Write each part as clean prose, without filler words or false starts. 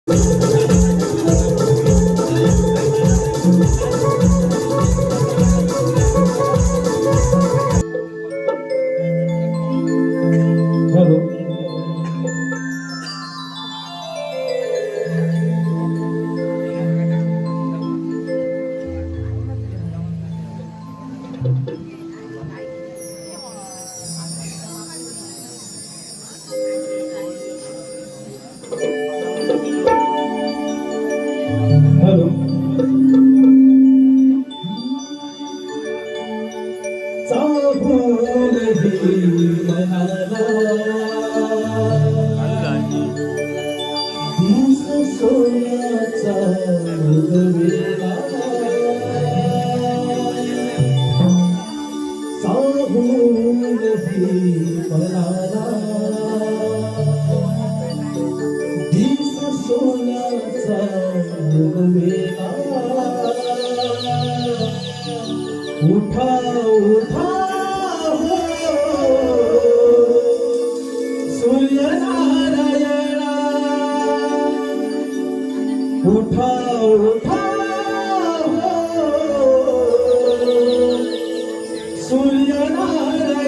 Hello. Hello. सोन्याचा मुलगा साहूनही पळाला दिस सोन्याचा मुलगा उठा उठा हो सूर्यनारायणा उठा उठा हो सूर्यनारायण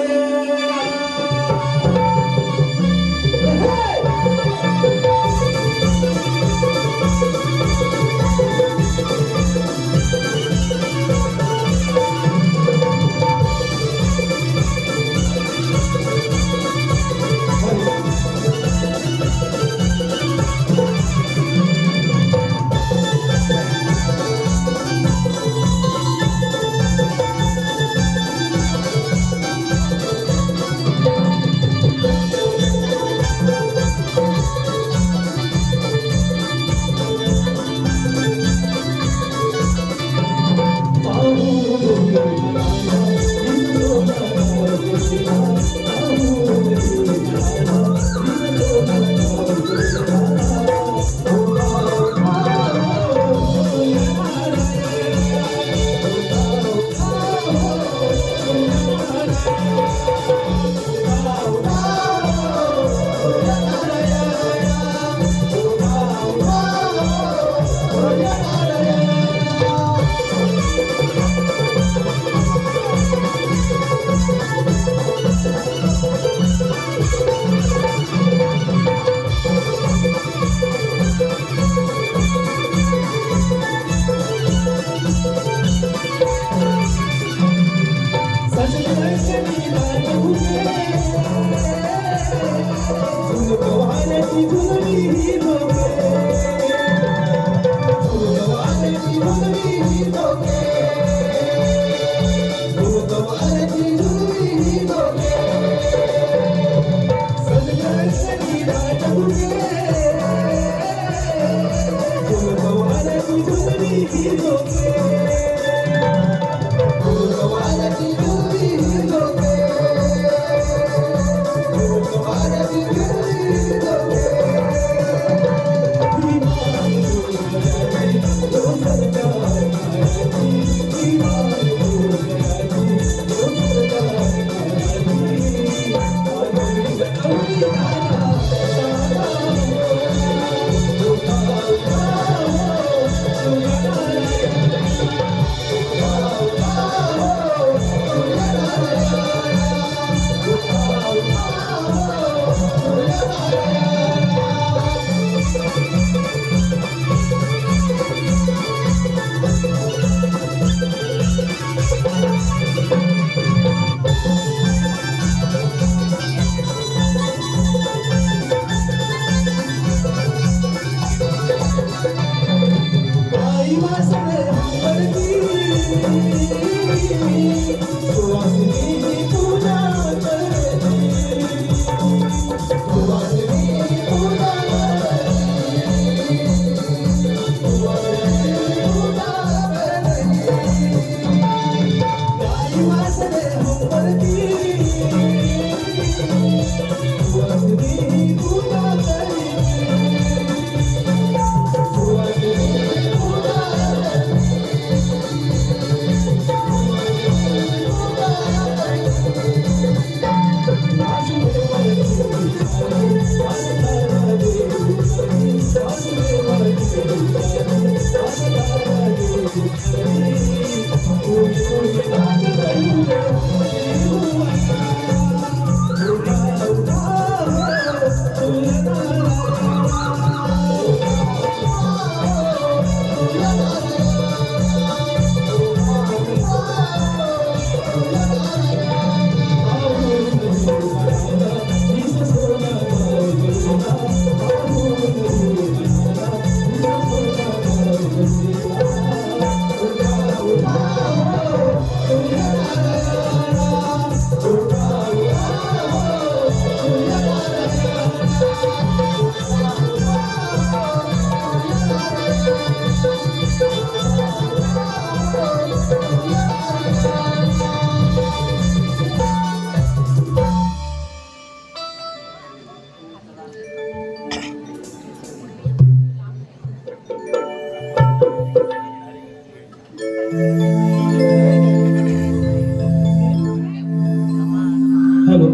हॅलो.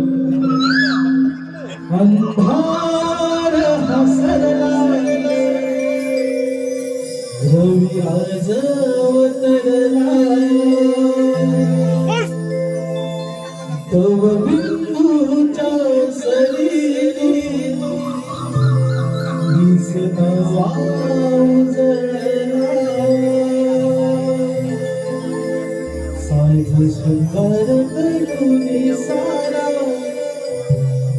अंधार हसरला रवी आज अवतरला तव बिंदूच्या सरी दिसना वाजळला साज शृंगार करून सारा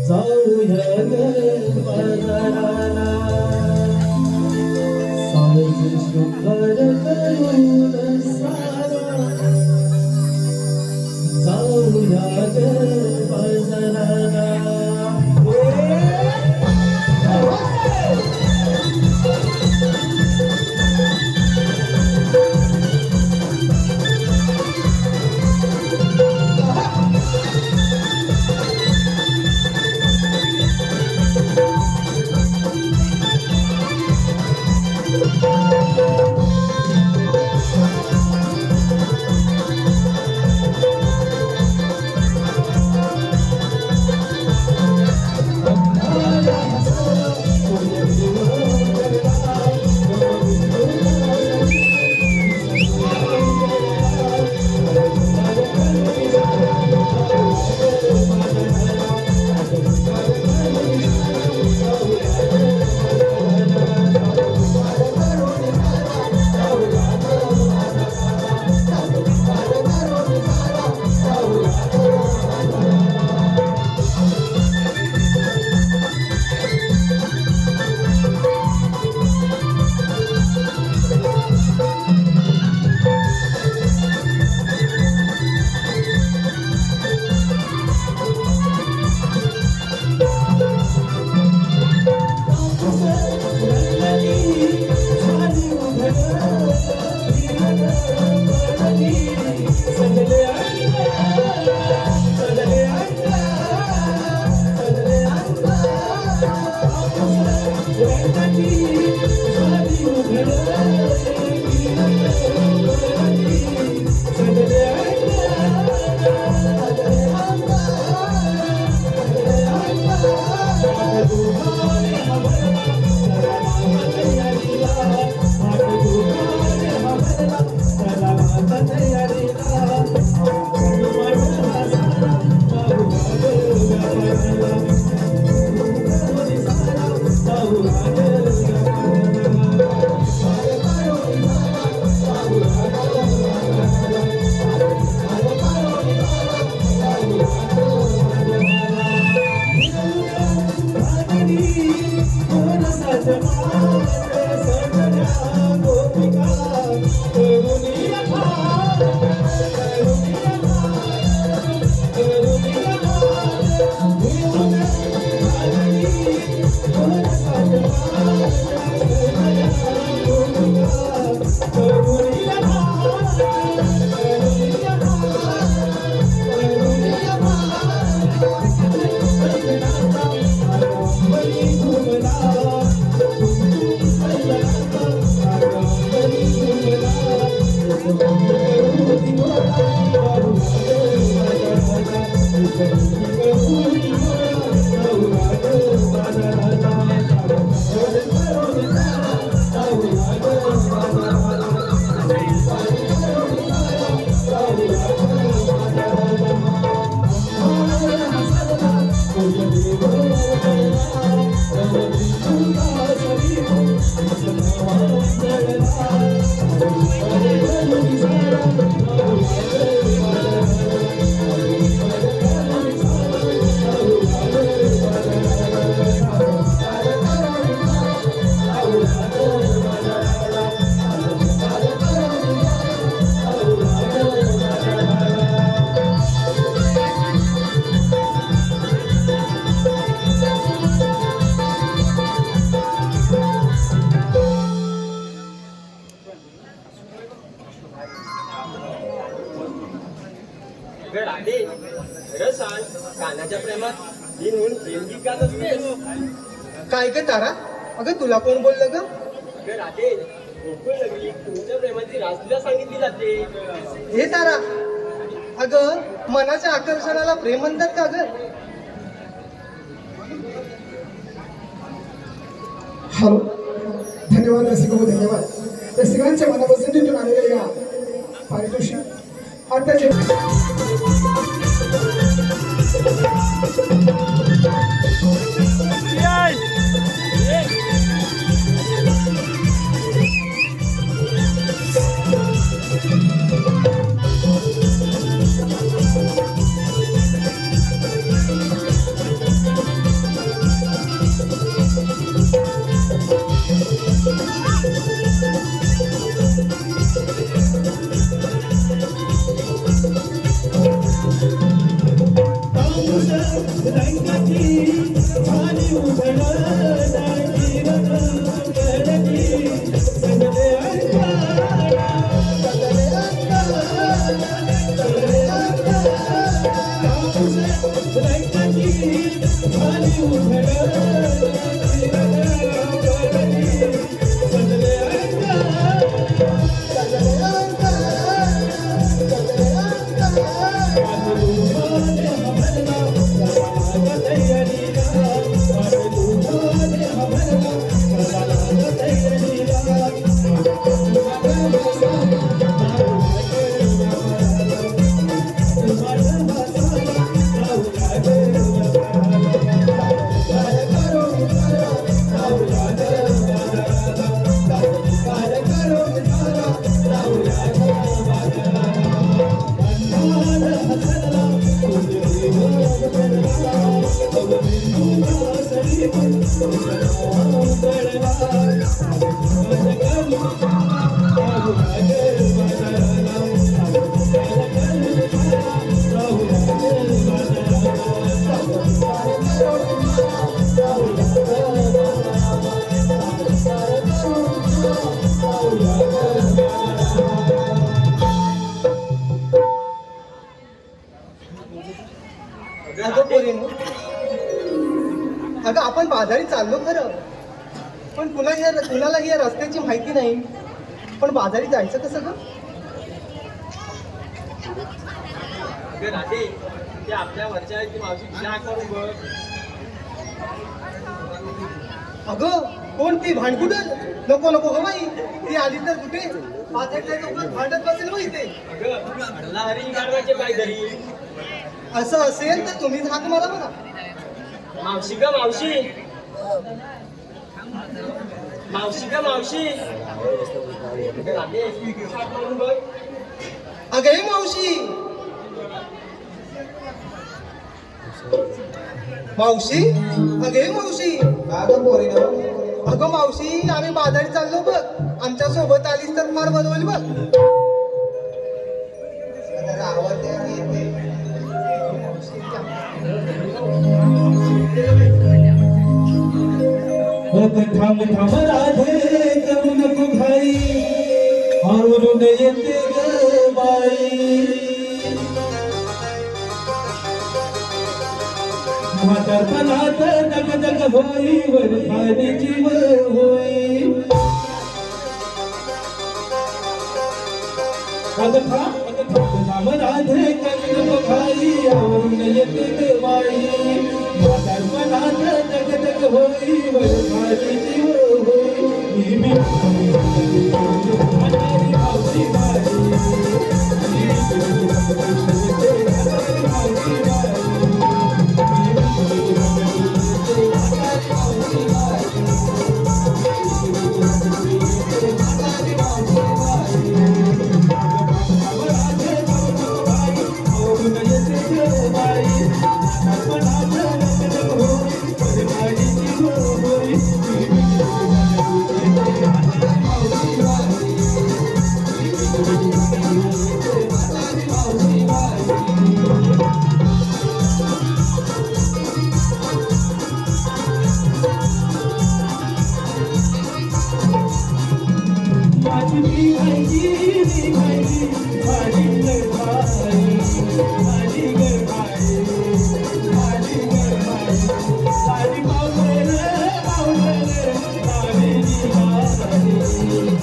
जाऊया ग बाजाराला साज शृंगार करून सारा जाऊया ग बाजाराला. कानाच्या प्रेमात ही म्हणून प्रेम गीत गात असतेस. काय ग तारा, अगं तुला कोण बोललं ग? राधे गोकुळ नगरी तुमच्या प्रेमाची रासलीला सांगितली जाते. हे तारा, अगं मनाच्या आकर्षणाला प्रेम म्हणतात का ग? हॅलो, धन्यवाद रसिक हो, धन्यवाद. रसिकांच्या मनापासून तिथून आलेले या पारितोषिक आताचे अगं आपण बाजारी चाललो खरं, पण कुणालाही या रस्त्याची माहिती नाही. पण बाजारी जायचं कसं ग? अगं राधे, ते आपल्या वरच्या ती मावशी चहा करून बघ. अगं कोण ती भांडकुटल? नको नको ग बाई, ती आली तर कुठे बाजारच्या चौकात भांडत बसेल बाई ते. अगं अडला हरी गाडवाचे काहीतरी. असं असेल तर तुम्हीच हात मारा बघा. मावशी ग मावशी, मावशी ग मावशी. राधे, चहा करून बघ. अगं हे मावशी, मावशी, अगं हे मावशी. अगं मावशी, आम्ही बाजारी चाललो बघ, आमच्या सोबत आलीस तर फार बदवली बघ. थांब थांब राधे, करू नको घाई, आवरून येते ग बाई. म्हातारपणात जग जग होई, वर खाली जीव होई. अगं थांब राधे, करू नको घाई, आवरून येते ग बाई. म्हातारपणात जग जग होई, वर खाली जीव होई. मी म्हातारी मावशी बाई,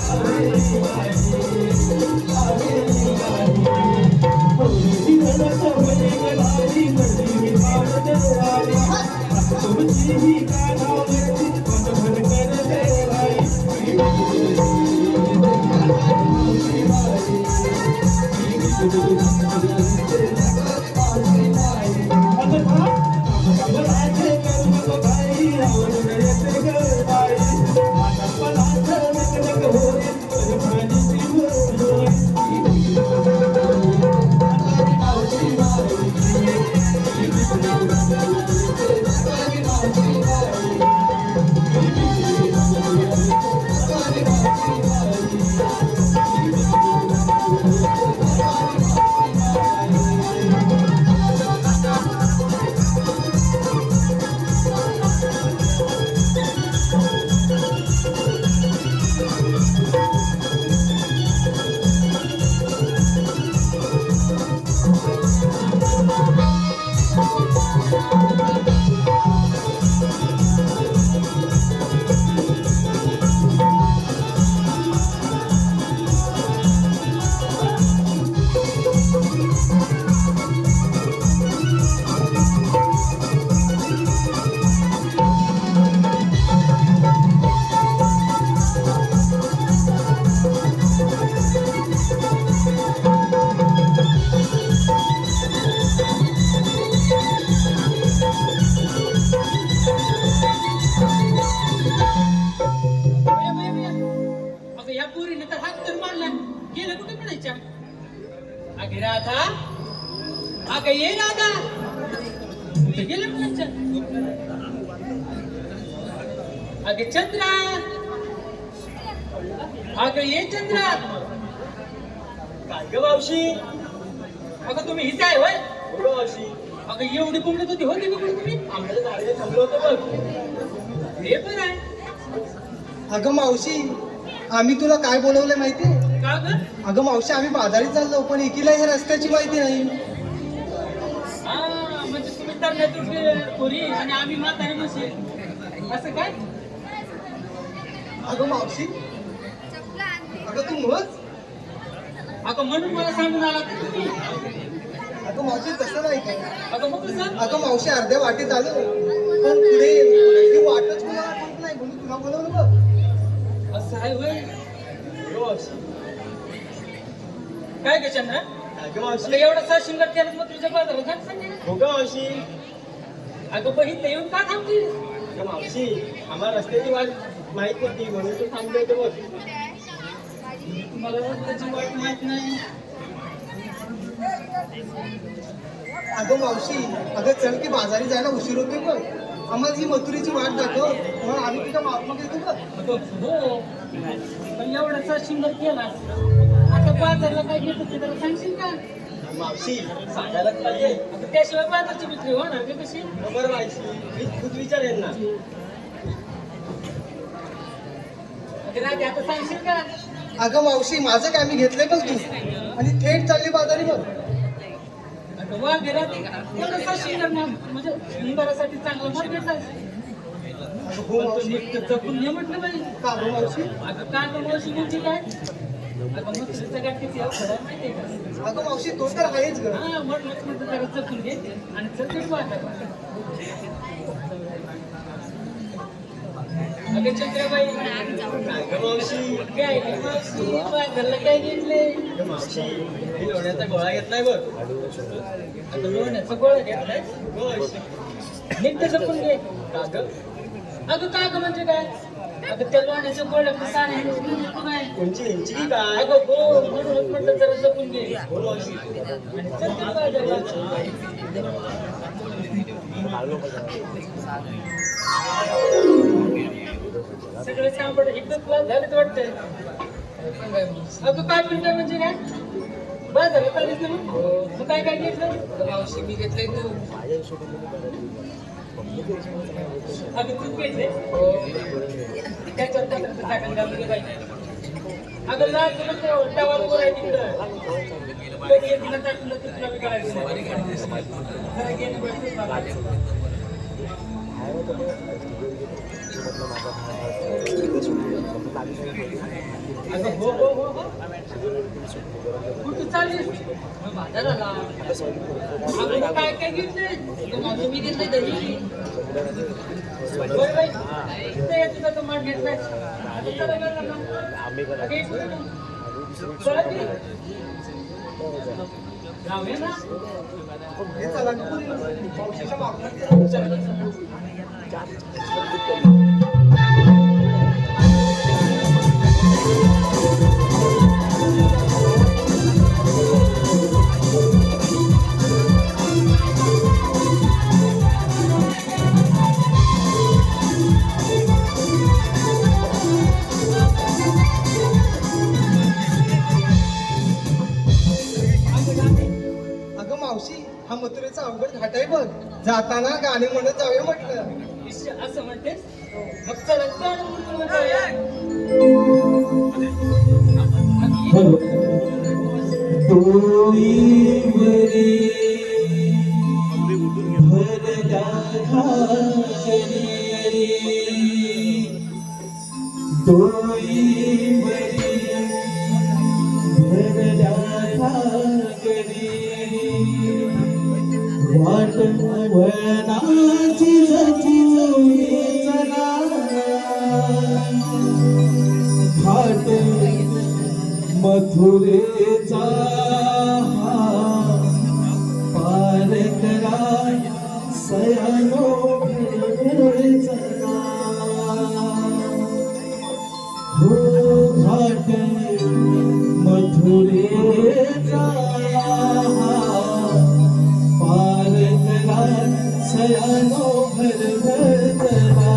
Hare अगे राधा, अगं ये राधा, कुठे गेलं मुलांच्या? अगे चंद्रा, अगं ये चंद्रा. काय ग मावशी? अगं तुम्ही हिच आहे होय? हो ग मावशी. अगं एवढी कुंबडत होती होती कुठे तुम्ही? आमच्या झाडाला थांबलो होतो बघ. हे पण आहे. अगं मावशी, आम्ही तुला काय बोलवलंय माहितीये? का ग? अगं मावशी, आम्ही बाजारीत चाललो, पण एकीला ह्या रस्त्याची माहिती नाही. हा, म्हणजे तुम्ही तरण्यातून पोरी आणि आम्ही म्हातारी म्हशी. असं काय? अगं मावशी, अगं तू मग अगं म्हणून मला सांगून आला का तुम्ही? अगं मावशी तसं नाही काय. अगं मग कसं? अगं मावशी, अर्ध्या वाटेत आलो, पण पुढे ती वाटच कुणाला माहित नाही, म्हणून तुला बोलवलं बघ. असं आहे होय? हो ग मावशी. काय ग चंद्रा? काय ग मावशी? अगं एवढा सा शिंगाट केलं मग तुझ्या बाजारात जात सांगितलं. हो ग मावशी. अगं बहीण येऊन का थांबली? अगं मावशी, आम्हाला रस्त्याची वाट माहित होती म्हणून तू थांबलो होतो बघ. मला रस्त्याची वाट माहित नाही. अगं मावशी, अगं चल की बाजारी जायला उशीर होते बघ. आम्हाला ही मथुरीची वाट दाखव, मग आम्ही तुझ्या मागं येतो बघ. अगं हो, पण एवढा सा शिंगाट केला. आता बाजारला काय घेत होते जरा सांगशील का? मावशी सांगायलाच पाहिजे. आता त्याशिवाय बाजारची विक्री होणार का कशी? बरोबर मावशी, मी खुद विचारेन ना. अगं राजा, आता सांगशील का? अगं मावशी, माझं काय मी घेतलंय बघ तू, आणि थेट चालली बाजारी बघ. अगं वा घरात एवढा सा शिंगाट म्हणजे शिंगारासाठी चांगला मार्केट आहे. अगं हो मावशी. जपून घे म्हटलं पाहिजे. का गं मावशी? अगं का गं मावशी म्हणजे काय? अगं मग तुझं गाठ किती अवघड आहे माहितीये का? अगं मावशी, तो तर आहेच ग. हा, म्हटलं जरा जपून घे आणि चल ते बाजारात. अगं चंद्राबाई, काय ग मावशी? काय रे मावशी, बाजारला काय घेतले? ग मावशी, मी लोण्याचा गोळा घेतलाय बघ. अगं लोण्याचा गोळा घेतलाय? हो मावशी. नीट जपून घे. का ग? अगं का गं म्हणजे काय? अगं त्या लोण्याच्या गोळ्यात सारे काय? कोणची यांची की काय? अगं हो, म्हणून म्हटलं जरा जपून घे हो मावशी. आणि चल ते बाजारला. सगळे सांभाळ एकदम क्लास झालेत वाटतंय. अगं काय म्हणताय म्हणजे काय? बाजारात आलीस ना मग? मग काय काय घेतलं? मावशी मी घेतलंय तू. अगं तू घेतले? त्याच्यावर पत्राचं टाकून घालून पाहिजे. अगं लाल तुला टवाल आहे तिकडं. कधी येतील टाकून तुला मी करायचं नाही. जरा गेलं बघ बाबा. अगं हो हो हो हो. कुठं चाललीस? मग बाजाराला. अगं मग काय काय घेतलंय? माझं मी घेतलंय दही. बरं बाई, इथे ये तुझा तो माठ घेतलाय. आता चला बरं ना. अगं इकडे ना. चला की. जाऊया ना. हे चला की पुढे. मावशीच्या मागं. चला. अगं मावशी, हा मथुरेचा अवघड घाट आहे बघ. जाताना गाणे म्हणत जाऊया म्हटलं. असं म्हणतेस? मग चला गाणं म्हणून जाऊया. वळणाची जची चला घाट मथुरेचा पार करा सयानो चला हो घाट मथुरेचा भर भरतला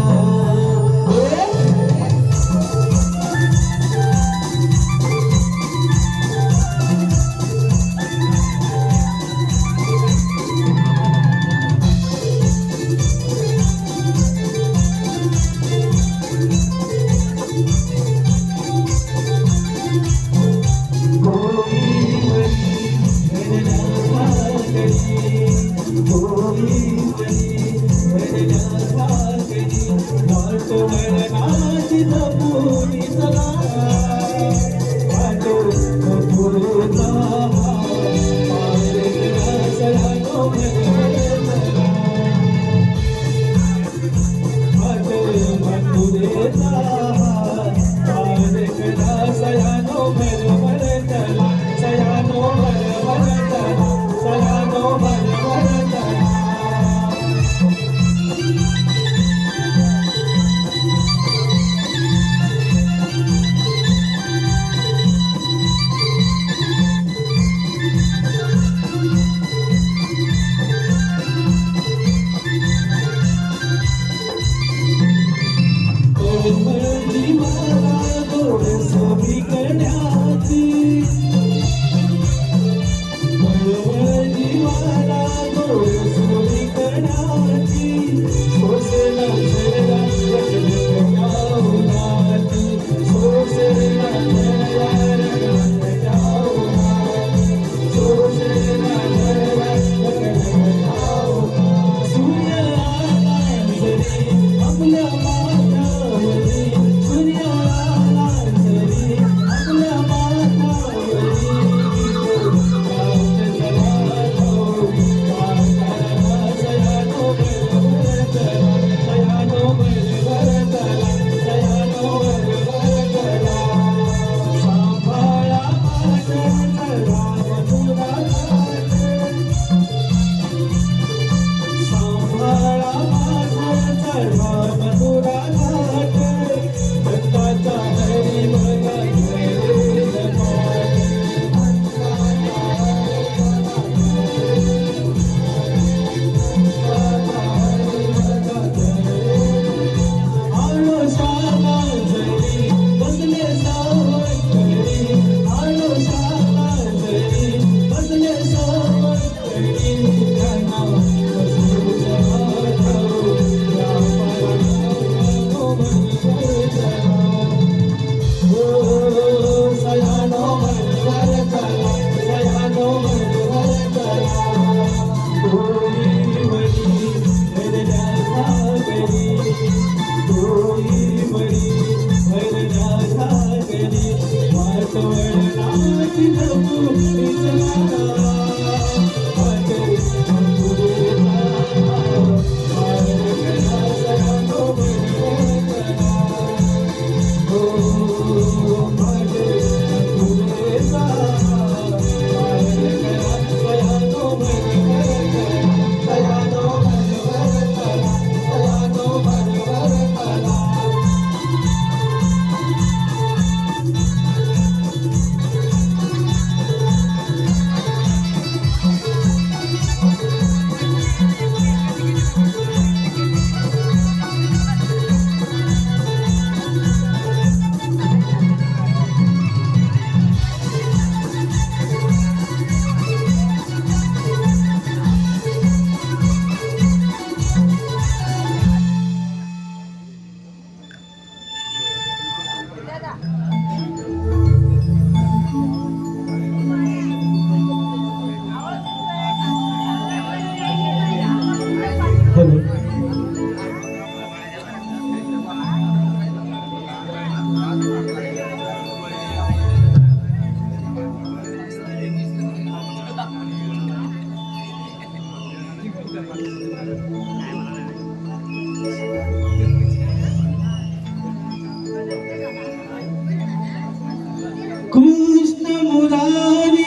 कृष्ण मुरारी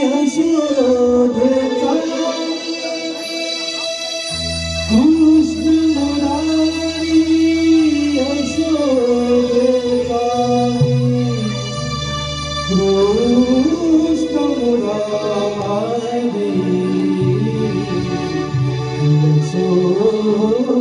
यशोधेचा कृष्ण मुरारी यशोधेचा कृष्ण मुरारी यशोधेचा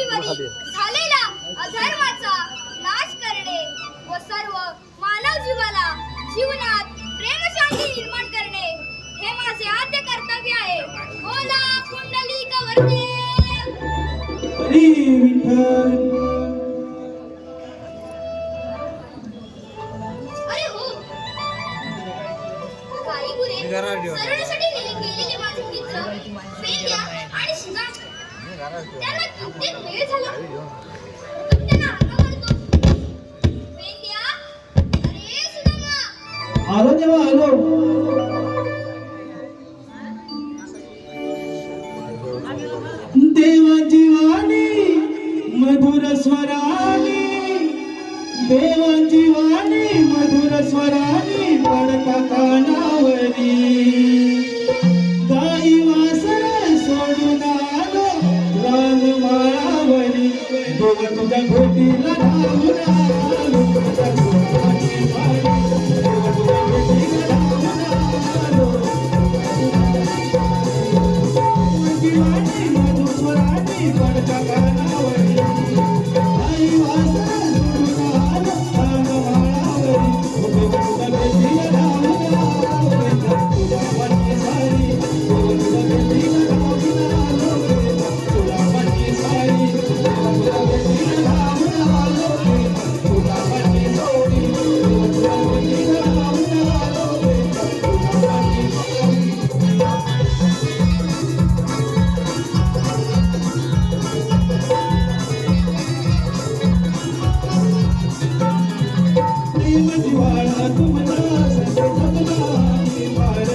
पृथ्वीवरील झालेला अधर्माचा नाश करणे व सर्व मानव जीवाला जीवनात प्रेमशांती निर्माण करणे हे माझे आद्य कर्तव्य आहे. बोला पुंडलिक वरदे. हरी विठ्ठल. अरे हो, काही गुरे सरळसाठी गेलेले माझे मित्र पेंड्या आणि शिगा त्याला कित्येक वेळ झाला तरी त्यांना हाका मारतो. पेंड्या, अरे सुदामा. आलो देवा आलो. देवाची वाणी मधुर स्वरानी, देवाची वाणी मधुर स्वरानी पडता कानावरी. गाई वासर सोडून आलो रानमाळावरी. देव तुझ्या भेटीला धावून आलो. तुझ्या सुखाची वाणी, देव तुझ्या भेटीला धावून आलो. देवाची वाणी मधुर स्वरानी पडता कानावरी. गाई वासर सोडून आलो रानमाळावरी. देव तुझ्या भेटीला धावून आलो. तुझ्या वाणी सारी, देव तुझ्या भेटीला धावून आलो. तुझ्या वाणी सारी, देव तुझ्या भेटीला धावून आलो. तुझ्या वाणी सोडी, देव तुझ्या भेटीला धावून आलो. तुझ्या वाणी सोडी. प्रेम जिव्हाळा तुमचा संग जगला मी पार.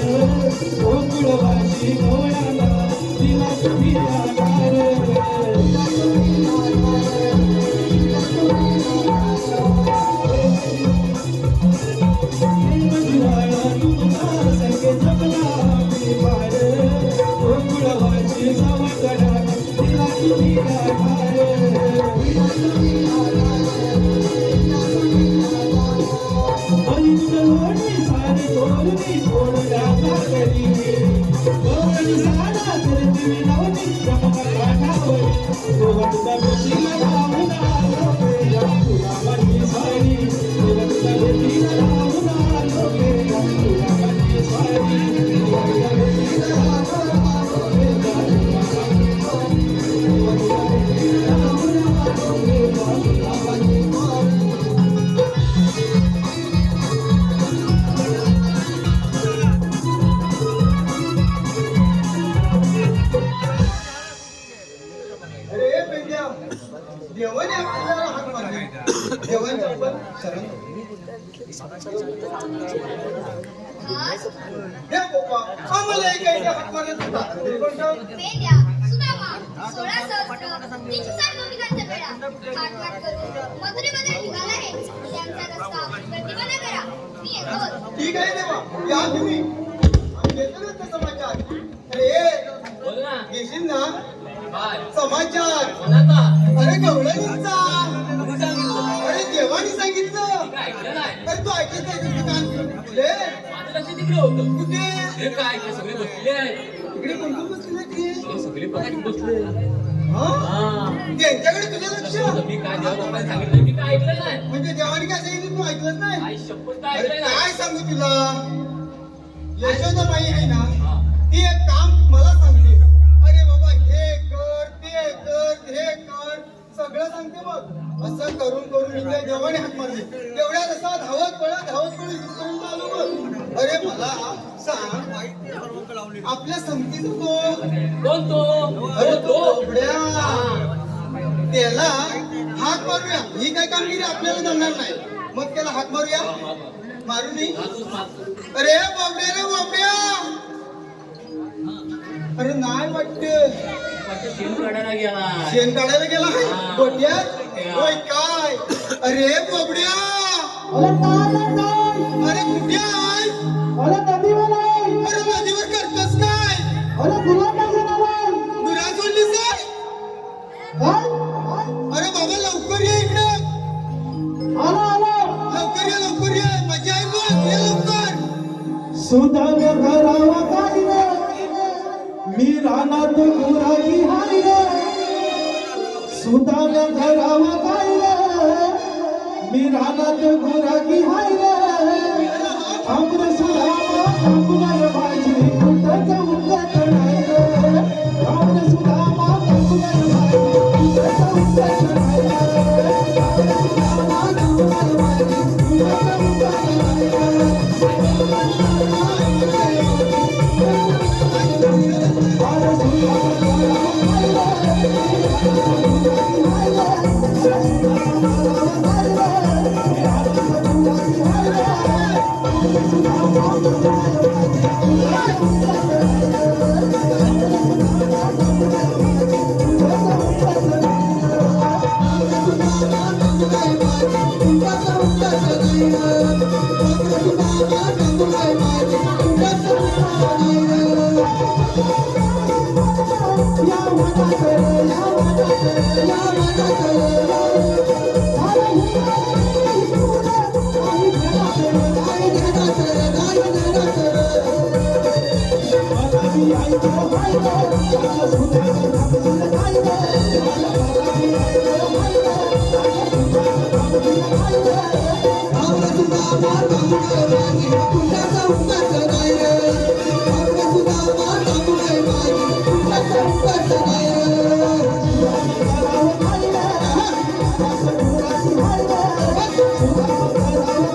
गोकुळवासी गवळ्याला दिला तुम्ही आधार. प्रेम जिव्हाळा तुमचा संग जगला मी पार. गोकुळवासी गवळ्याला दिला तुम्ही आधार. लोणी सारे तोरणी तोडल्या काकरी. गवळणी साडा करती नवनी जमका काठावरी. देवतुझ्या भेटीला धावून आलो. तुझ्या वाणी सारी, देवतुझ्या भेटीला धावून आलो. तुझ्या वाणी सारी, देवतुझ्या भेटीला धावून आलो. तुझ्या वाणी सारी, देवतुझ्या भेटीला धावून आलो. तुझ्या वाणी सारी. अरे पेंड्या, देवाने आपल्याला हाक मारली. देवांच्या पण शरण. हे बाबा, आम्हाला एक हाक मारत होता. ते कोणतं? पेंड्या, सुदामा, 16 सहस्त्र 360 गोपिकांचा वेळा पाठपाठ करून मथुरेमध्ये निघाला आहे. त्यांचा रस्ता प्रतिबंध करा. मी येतो. ठीक आहे देवा, या तुम्ही. आम्ही घेतो ना ते समाचार. अरे बोल ना. घेशील ना काय समाचार? कोणाचा? अरे गवळणींचा. कोणी सांगितलं? अरे देवानी सांगितलं. मी ऐकलं नाही. अरे तू ऐकत नाही तुझं कान कुठे? माझं लक्ष तिकडे होतं. कुठे? हे काय ते सगळे बसले आहेत. इकडे कोण कोण बसले ते? हे सगळे बघायला बसले. हा? हा. त्यांच्याकडे तुझं लक्ष? मी काय देवा बाप्पाने सांगितलं मी काय ऐकलं नाही. म्हणजे देवाने काय सांगितलं तू ऐकलंच नाही? आई शपथ काय अरे ऐकलं नाही. काय सांगू तुला? यशोदाबाई आहे ना, हा. ती एक काम मला सांगते. अरे बाबा हे कर, ते कर, हे कर, सगळं सांगते बघ. असं करून करून मी त्या देवाने हाक मारली. तेवढ्या रसा धावत पळत इथपर्यंत आलो बघ. अरे मला सांग, आपल्या संगतीचा तो कोण तो? अरे तो तो उघड्या. त्याला हाक मारूया. ही काय कामगिरी आपल्याला जमणार नाही. मग त्याला हाक मारूया. मारू मी. अरे बाबड्या रे बाबड्या. अरे नाही वाटत. शेण काढायला गेला. शेण काढायला गेला आहे हा. गोट्यात. होय काय? अरे बाबड्या. अरे कुठे आहे? अरे नदीवर करतोस काय? दुरा सोडलीस काय? अरे बाबा लवकर ये इकडे. लवकर ये मजा आहे बघ. ये लवकर. सुदाम घरावा काय रे, मी रानात गुराही हाय रे. सुदाम्या घरावर जायला मी रानात गुराखी हायला थांबरे सुदामा थांबणार माझी कुठंच उगत नाही रे थांबरे सुदामा थांबणार माझी कुठंच उगत नाही रे थांबरे सुदामा थांबणार माझी कुठंच उगत नाही रे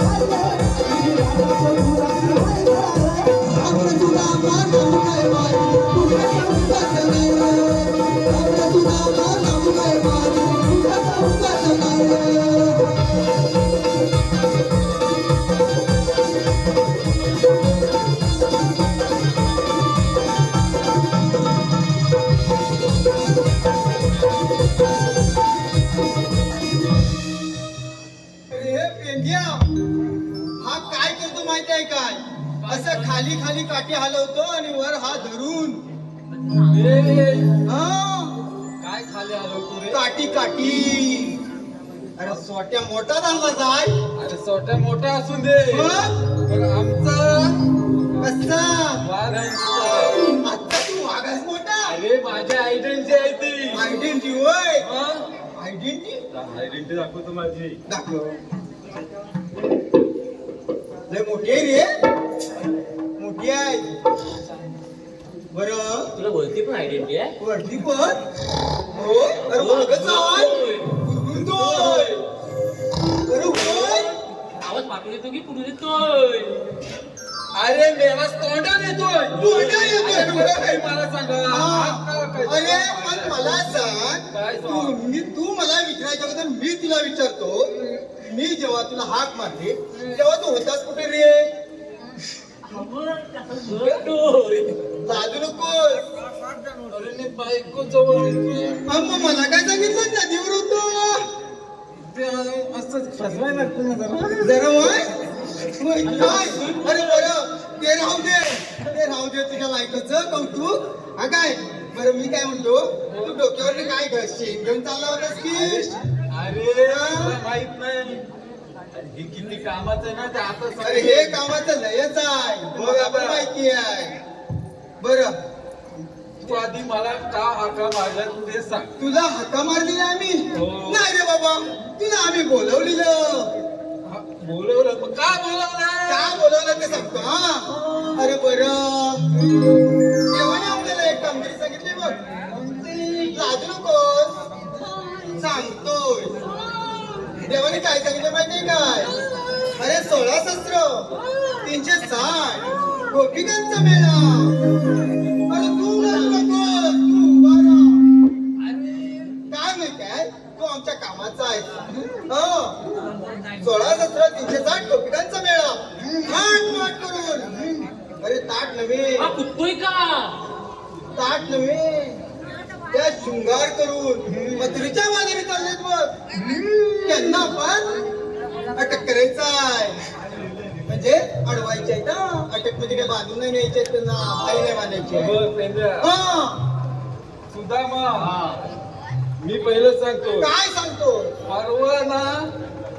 अरे हा काय करतो माहिती आहे काय असं खाली खाली काठी हलवतो आणि वर हात धरून काय खाली आलो तू रे काठी काठी अरे सोट्या मोठा झाला जाय अरे छोटा मोठा असून दे पण आमचा कसा वाघ आहे तुझा. आता तू वागास मोठा अरे माझी आयडेंटिटी आहे ती आयडेंटिटी होय हा? आयडेंटिटी आयडेंटिटी दाखवतो माझी दाखव लय मोठी आहे रे मोठी आहे बरं तुला बोलती पण आयडेंटिटी आहे वरती पण हो अरे वागच आहे गुरगुरतोय अरे होय आवाज पाठवून येतो की पुढे येतोय अरे मेला तोंडात येतोय तोंडात येतोय. काही मला सांगा अरे पण मला सांग काय सांग? तू मला विचारायच्या अगोदर मी तुला विचारतो मी जेव्हा तुला हाक मारते तेव्हा तू होतास कुठे रे लाजू नकोस अरे मी बायको जवळ येतोय. मग मला काय सांगितलं नदीवर होतो ते असं फसवायला लागतं ना जरा जरा वय होय, काय अरे बरं ते राहू दे तुझ्या लायकचं कौतुक हा काय बरं मी काय म्हणतो तू डोक्यावर काय घर शेण घेऊन चालला होतास की अरे तुला माहित नाही हे किती कामाचं आहे ना ते आता अरे हे कामाचं लयच आहे बघ आपण माहिती आहे बरं तू आधी मला का हाका मारला ते सांग तुला हाका मारली ना आम्ही हो. नाही रे बाबा तुला आम्ही बोलवलेलं हा, बोलवलं मग का बोलवलं का बोलवलं ते सांगतो हा अरे बरं देवाने आपल्याला एक कामगिरी सांगितली बघ लाजू नकोस सांगतोय देवाने काय सांगितलं माहितीये काय अरे 16 शस्त्र 360 गोपिकांचा मेळा अरे तू लाजू नकोस तू उभा राहा काय माहितीये तू आमच्या कामाचा आहे हो 16 शस्त्र 360 गोपिकांचा मेळा माट करून अरे ताट नव्हे हा कुठतोय का ताट नव्हे त्या शृंगार करून मथुरेच्या मागे चाललेत बघ त्यांना पण अटक करायचा आहे म्हणजे अडवायचे आहेत ना अटक म्हणजे काय बांधून नाही न्यायचे त्यांना काही नाही बांधायचे बघ, पेंद्या. सुदामा मी पहिलं सांगतो काय सांगतो परवा ना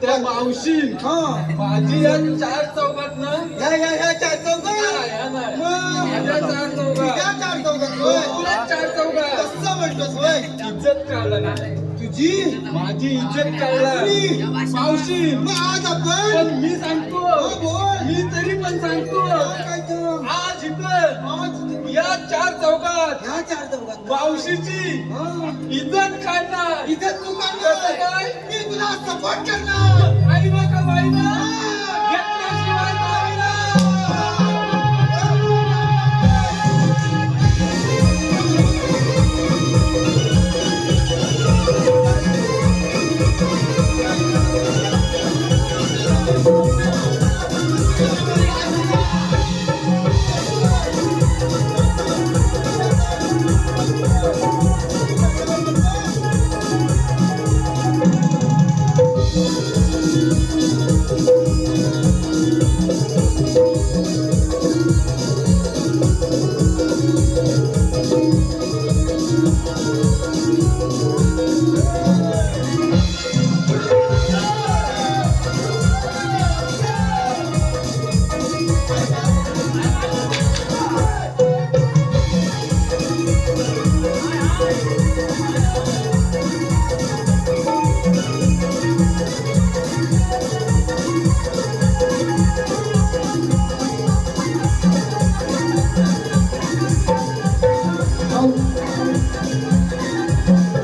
त्या मावशी हा माझी या 4 चौकात ना ह्या चार चौघात ह्या नाही. मग माझ्या 4 चौकात त्या चार चौघात होय तुला 4 चौकात कसं म्हणतोस होय इज्जत काढलं ना तुझी माझी इज्जत काढला मावशी मग आज आपण पण मी सांगतो बोल. मी तरी पण सांगतो काय तर? आज इथं आज या 4 चौकात ह्या 4 चौघात मावशीची इज्जत काढणार इथं तू कसं काय काय? मी तुला सपोर्ट करणार आई बघा बाईला घेतल्याशिवाय जाईना.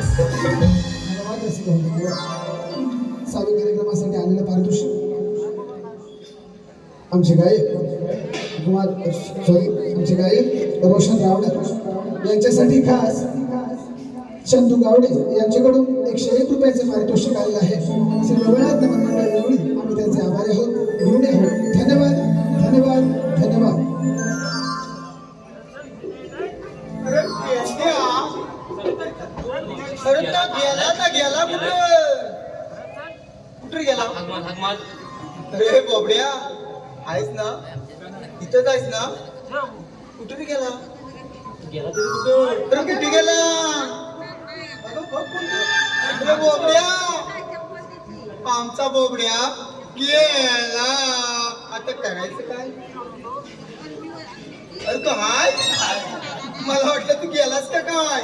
धन्यवाद रसिक हो धन्यवाद. चालू कार्यक्रमासाठी आलेलं पारितोषिक आमचे गायक आमचे गायक रोशन रावडे यांच्यासाठी खास चंदू गावडे यांच्याकडून 101 रुपयाचं पारितोषिक आलेलं आहे. श्री रघुनाथ नमन मंडळ एवढी आम्ही त्यांचे आभारी आहोत, ऋणी आहोत. धन्यवाद धन्यवाद धन्यवाद. अरे त्या गेला कुठे गेला अरे बोबड्या आहेस ना इथंच आहेस ना कुठे रे गेला अरे कुठे गेला अरे बोबड्या आमचा बोबड्या गेला आता करायचं काय अरे तो हाय मला वाटलं तू गेलास का काय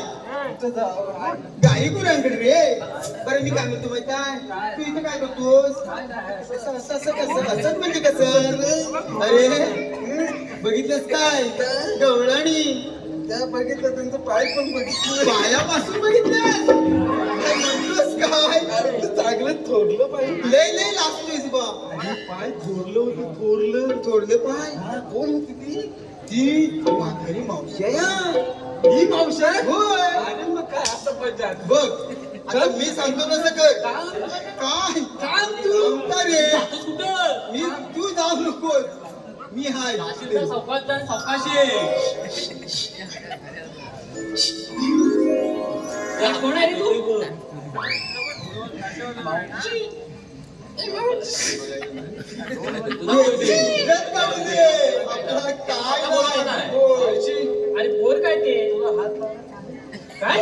गाई गुरांकडे रे. बरं मी काय म्हणतो माहिती आहे तू इथे काय करतोस असं म्हणजे कसं अरे बघितलंस काय गवळणी त्या बघितलं त्यांचं पाय पण बघितलं पायापासून बघितलं काय म्हणतोस काय चांगलं थोडलं पाय लय लय लागतोयस बा पाय थोडलं होतं थोडलं पाय कोण होती ती म्हातारी मावशी आहे. ही मावशी आहे? होय अरे मग काय असं पाहिजे बघ आता मी सांगतो तसं कर काय काम तू सांगता रे कुठं मी तू जाऊ नकोस मी हाय कोण आहे रे तू? इज्जत काढू दे. आपल्याला काय नाही. होय. अरे बोल काय ते काय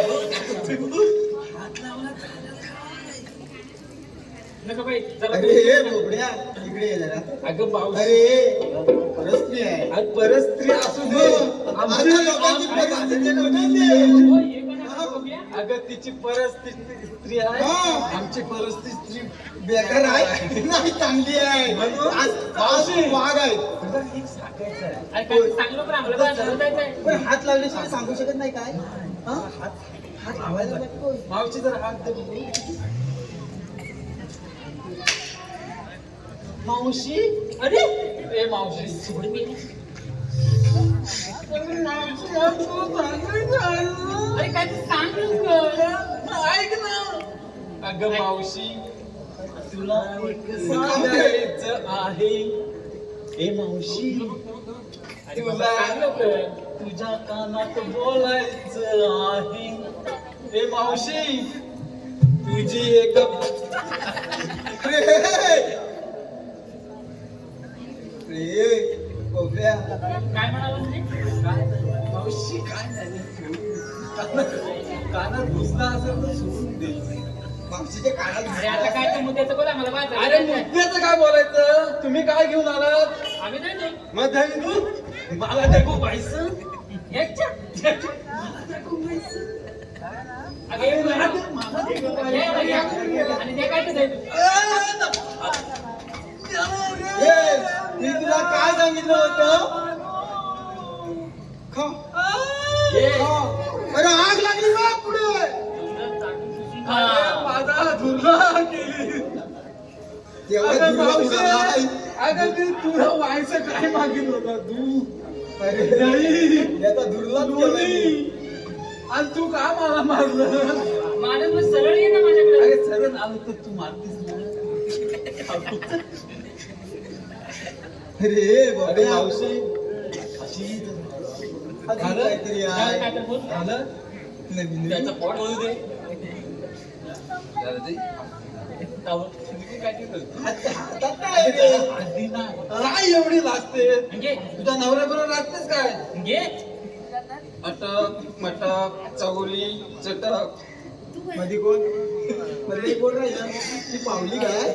नका बाई जरा अरे हे बोबड्या इकडे ये जरा अगं मावशी अरे परस्त्री आहे अरे परस्त्री असू दे आमच्या लोकांची परिस्थिती नव्हती. हो, हे कोण आहे बघूया? अगं तिची परस्त्री स्त्री आहे हा. आमची परस्त्री बेकार आहे नाही चांगली आहे आज वाघ आहे अरे काय सांगलो पण आम्हाला पण असं जायचंय. पण हात लावल्याशिवाय सांगू शकत नाही काय हा? हात लावायला लागतो. मावशी जर हात दे बघू. मावशी अरे ए मावशी सोड मी अरे काय ते सांग लवकर. ऐक ना अगं मावशी तुला एक सांगायचं आहे ए मावशी अरे बाबा सांग लवकर. तुझ्या कानात बोलायचं आहे ए मावशी तुझी एक बोबड्या काय म्हणाला म्हणजे मावशी काय नाही कानात घुसला असेल तर सोडून दे मावशीच्या अरे कानात आता काय ते मुद्द्याचं बोला मला बाय अरे मुद्द्याचं काय बोलायचं तुम्ही काय घेऊन आलात आम्ही नाही नाही मग धरी तू मला जगू पाहिजे एकच्या अगे, आणि ते काय ते मी तुला काय सांगितलं होतं खा. खा. अरे आग लागली बा पुढे माझा धुरळा केली. तेव्हा अगं तुला मावशी, नाही. अगं मी तुला व्हायचं काय मागितलं होतं तू अरे नाही. याचा दुर्लभ केलाय. आणि तू का मला मारलं? माणूस मग सरळ ये ना माझ्याकडे. अरे सरळ आलो तर तू मारतीस ना. अरे अरे बाबा मावशी अशी अजून काहीतरी आहे. काय तर बोल. झालं नवीन त्याचा पोट होऊ दे. झालं ते. काय केलं? हातात काय आहे रे? आधी ना. काय एवढी लागते म्हणजे तुझ्या नवऱ्याबरोबर लागतेस काय? घे. अटक मटक चवली चटक. मध्ये कोण मध्ये कोण राहिला ती पावली काय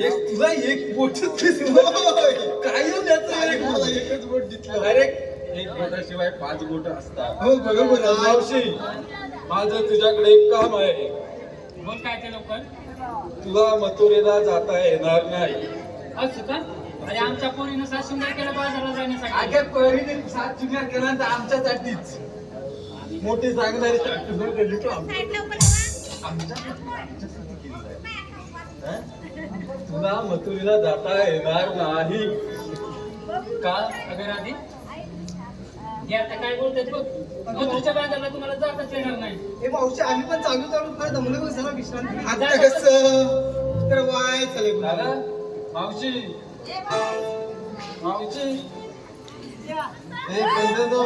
एक तुला एक बोटच होय. काय त्याचं मला एकच बोट दिसलं. अरे एक बोटाशिवाय 5 बोट असतात. हो बरोबर आहे. मावशी माझं तुझ्याकडे एक काम आहे. बोल काय ते लवकर. तुला मथुरेला जाता येणार नाही. असं का? अरे आमच्या पोरीनं 7 शिंगार केलं बाजाराला जाण्यासाठी. अगे पहिली 7 चुन्या केला तर आमच्यासाठीच मोठी सांगणारी तुला केली तू तुला मथुरेला जाता येणार नाही. का अगर आधी हे आता काय बोलतात बघ. मथुरच्या बाजारला तुम्हाला जाताच येणार नाही. ए मावशी आम्ही पण चालू चालू फार दमलो बघ जरा विश्रांती. आता कसं तर वाय चले झालं? मावशी मावशी ए बंधनो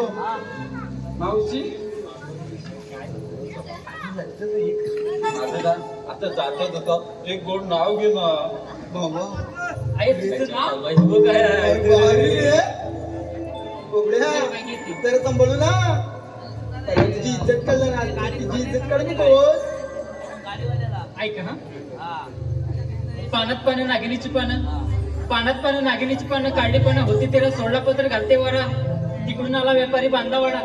मावशी आता जाता जाता एक गोड नाव घे ना बाबा आई तुझं नाव काय आहे? भारी रे बोबड्या तर सांभाळू ना त्याला तुझी इज्जत करणार ना तुझी इज्जत कर नकोस. ऐक हा. पानात पानं नागिनीची पानं पानात पानं नागिनीची पानं काढली पानं होती तेरा सोडला पत्र घालते वारा. तिकडून आला व्यापारी बांधा वाडा.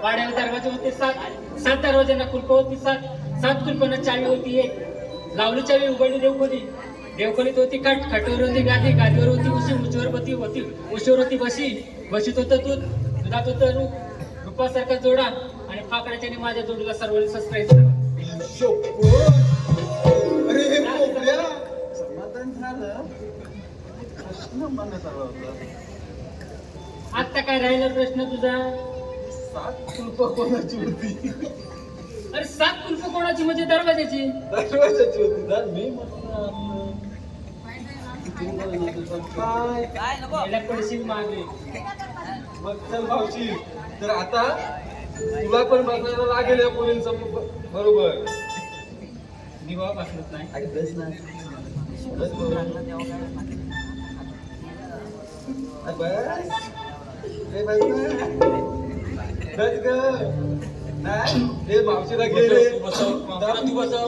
वाड्याला दरवाजे होते 7 दरवाज्यांना कुलप होती 7 कुलपांना चावी होती 1. लावली चावी उघडली देवखोली. देवखोलीत होती खाट. खाटावर होती गादी. गादीवर होती उशी. उशीवर होती बशी. बशीत होतं दुधात होतं रूपासारखा जोडा. आणि फाकड्याच्याने माझ्या जोडीला सर्व सस्त्रायचं. अरे हे बोबड्या समाधान झालं. प्रश्न मनात आला होता. आता काय राहिला प्रश्न तुझा? 7 कुलपं कोणाची होती? अरे 7 कुलप कोणाची म्हणजे दरवाजाची. दरवाजाची होती ना. मी म्हटलं काय याला पडशील मागे. मग चल मावशी तर आता तुला पण बसायला लागेल या पोरींचं बरोबर. मी बाबा बसलोच नाही. अरे बस ना. बस रे बाई बस ग. नाही हे मावशीला घे रे. तू बसव.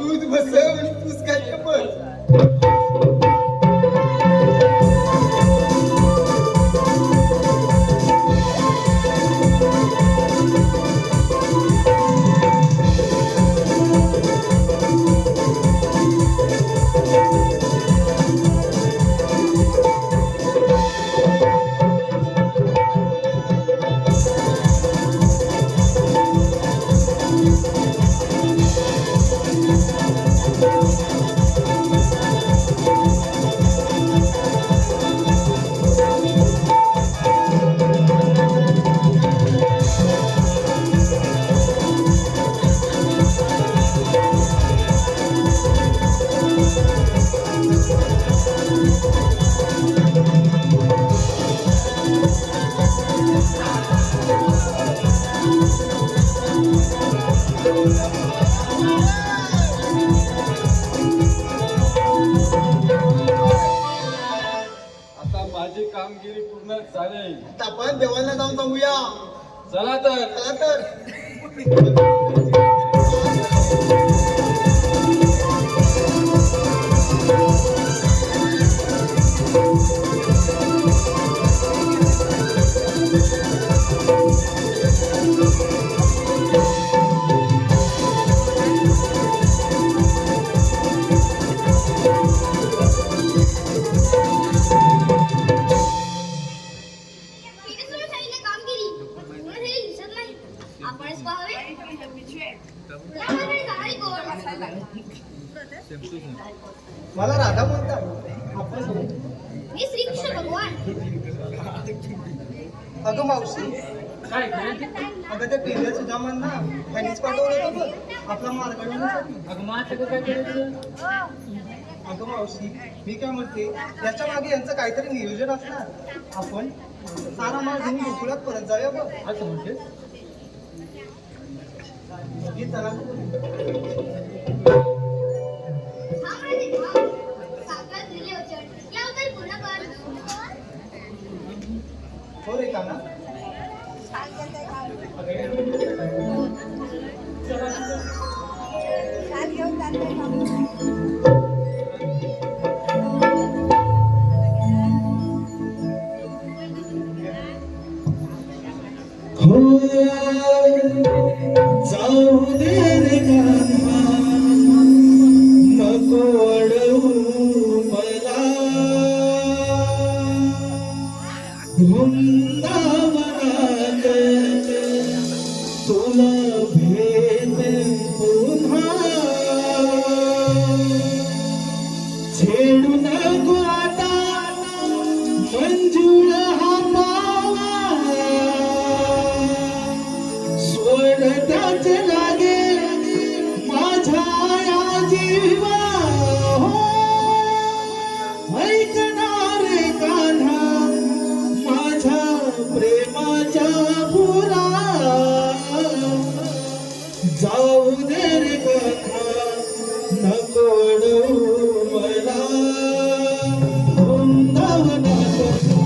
तूच बसव आणि तूच काय बस. माझी कामगिरी पूर्ण झाली. आपण देवाला जाऊन सांगूया. चला तर. चला तर मला राधा म्हणतात. आपण कोण? मी श्रीकृष्ण भगवान. अगं मावशी, काय करायचं? अगं त्या पेल्या सुदामांना त्यांनीच पाठवलं होतं बघ आपला मार्ग काढण्यासाठी. अगं मग आता काय करायचं? अगं मावशी, मी काय म्हणते, त्याच्या मागे यांचं काहीतरी नियोजन असणार. आपण सारा माल घेऊन गोकुळात परत जाऊया बघ. असं म्हणतेस? ही चला. हा माझे भाव. साक्षात त्रिलोचन. या उदय पूर्ण कर. हो रे काना. हो जाऊ दे रे कान्हा, नको अडवू मला. वृंदावनात तुला भेट पुन्हा. छेडू नको आता मंजूळ हा पावा. स्वर्गात लागे माझ्या या जीवा. ऐकणार रे कान्हा माझ्या प्रेमाच्या पुरा. जाऊ दे रे कान्हा, नको अडवू मला. वृंदावनात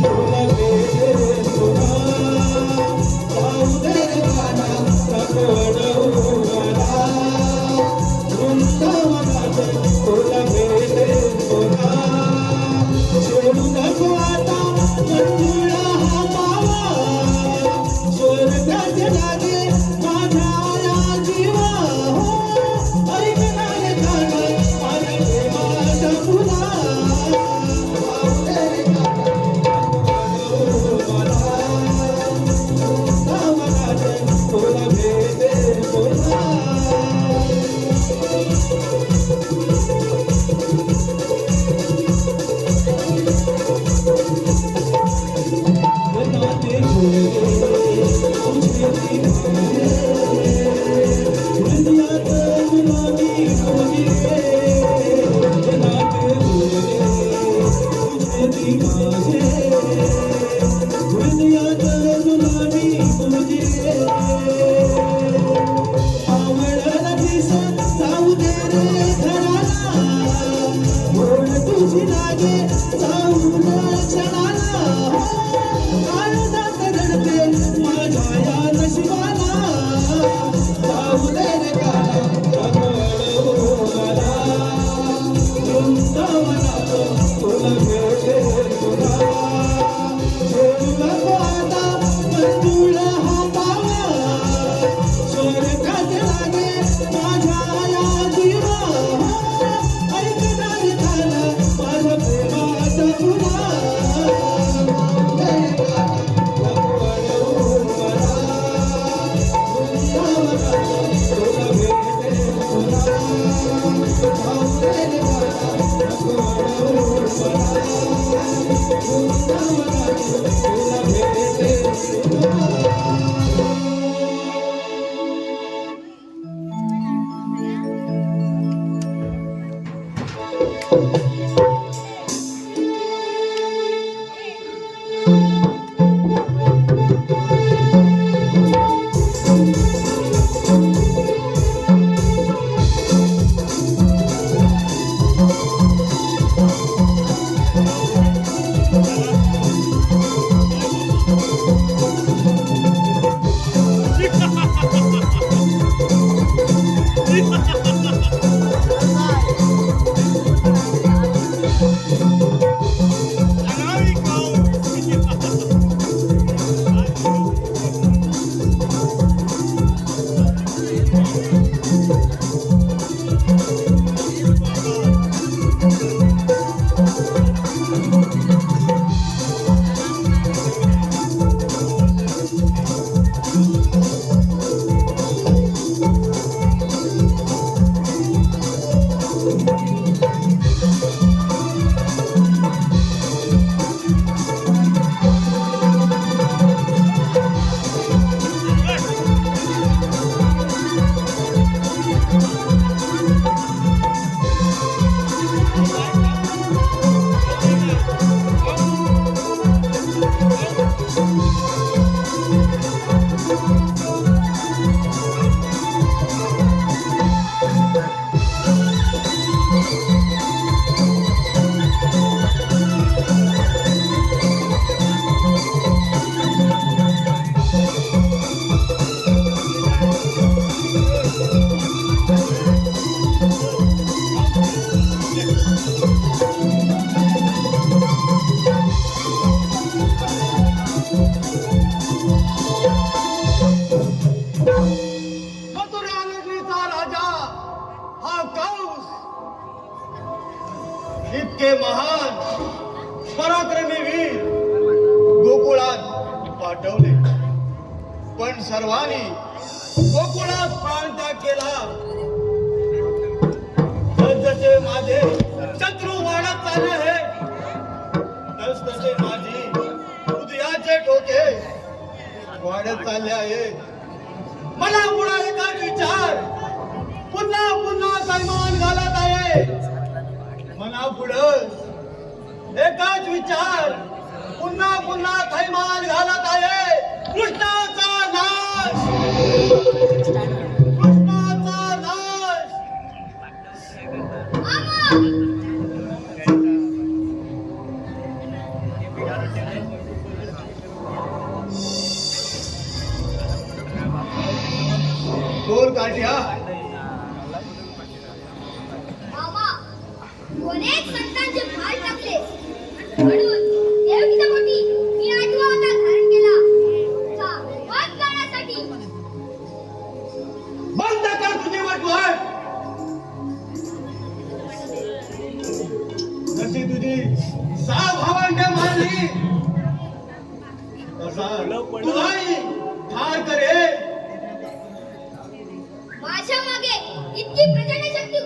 तुला भेटेल पुन्हा. जाऊ दे रे कान्हा, नको अडवू मला. वृंदावनात तुला भेटेल पुन्हा. सोडू नको आता मंजुळा हा पावा. स्वर्गात लागे माझ्या या जीवा. ऐकणार कान्हा माझ्या प्रेमाचा पुन्हा. जाऊ दे रे कान्हा, नको अडवू मला. वृंदावनात तुला भेटेल पुन्हा. बनाते हुए तुझे दीवाने. दुनिया तो गुलाबी मुझे. बनाते हुए तुझे दीवाने. दुनिया तो गुलाबी मुझे. आवडलं दिसत जाऊ दे रे घराला. ओढ तुझी लागे जाऊ न क्षणाला. काळजात रडते माझ्या या नशिबाला. जाऊ दे रे कान्हा, नको अडवू मला. वृंदावनात तुला भेटेल पुन्हा. सोडू नको आता मंजूळ हा पावा. स्वर्गात लागे माझ्या या जीवा. ऐकणार कान्हा माझ्या प्रेमाचा पुन्हा. इतके महान पराक्रमी वीर गोकुळात पाठवले, पण सर्वांनी गोकुळात प्राणत्याग केला. जसे माझे शत्रू वाढत चालले आहे, तसे माझी हृदयाचे ठोके वाढत चालले आहेत. मला पुन्हा एकाच विचार पुन्हा पुन्हा सैमान घालत आहे. मना पुढं एकाच विचार पुन्हा पुन्हा थैमान घालत आहे. कृष्णाचा नाश, कृष्णाचा नाश. बोल काठ्या. मामा अनेक संतांचे भार टाकले, म्हणून देवकीच्या पोटी मी 8वा अवतार धारण केला. चा वध करण्यासाठी. बंद कर तुझी वटवट. जशी तुझी 6 भावंडे मारली, तसा तुलाही ठार करे. माझ्या मागे इतकी प्रचंड शक्ती